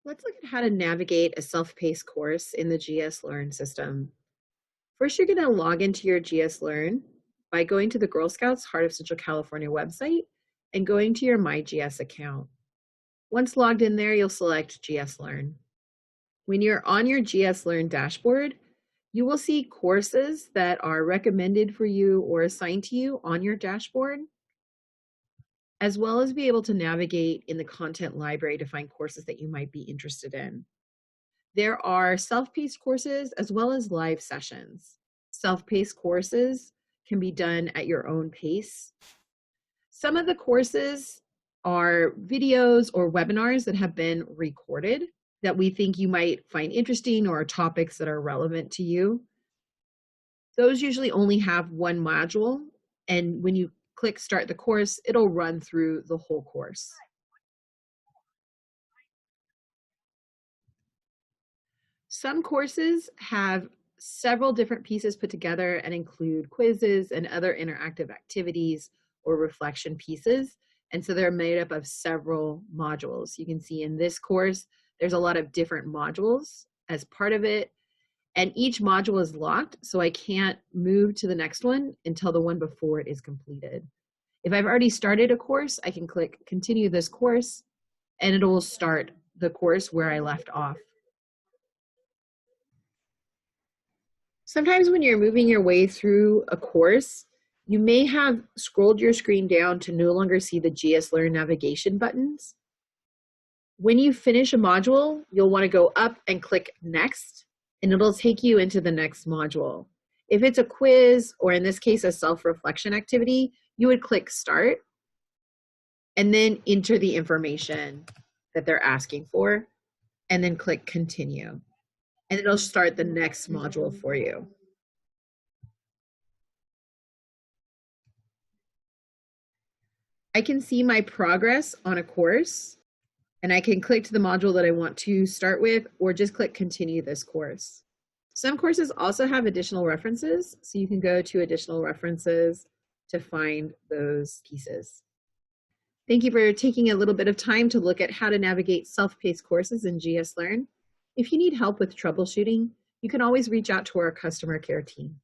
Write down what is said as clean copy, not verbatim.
Let's look at how to navigate a self-paced course in the GSLearn system. First, you're going to log into your GSLearn by going to the Girl Scouts Heart of Central California website and going to your My GS account. Once logged in there, you'll select GSLearn. When you're on your GSLearn dashboard, you will see courses that are recommended for you or assigned to you on your dashboard, as well as be able to navigate in the content library to find courses that you might be interested in. There are self-paced courses as well as live sessions. Self-paced courses can be done at your own pace. Some of the courses are videos or webinars that have been recorded that we think you might find interesting or topics that are relevant to you. Those usually only have one module, and when you click Start the Course, it'll run through the whole course. Some courses have several different pieces put together and include quizzes and other interactive activities or reflection pieces. And so they're made up of several modules. You can see in this course, there's a lot of different modules as part of it. And each module is locked, so I can't move to the next one until the one before it is completed. If I've already started a course, I can click Continue this course, and it will start the course where I left off. Sometimes when you're moving your way through a course, you may have scrolled your screen down to no longer see the GSLearn navigation buttons. When you finish a module, you'll want to go up and click Next, and it'll take you into the next module. If it's a quiz, or in this case, a self-reflection activity, you would click Start, and then enter the information that they're asking for, and then click Continue. And it'll start the next module for you. I can see my progress on a course, and I can click to the module that I want to start with, or just click Continue this course. Some courses also have additional references, so you can go to additional references to find those pieces. Thank you for taking a little bit of time to look at how to navigate self-paced courses in GSLearn. If you need help with troubleshooting, you can always reach out to our customer care team.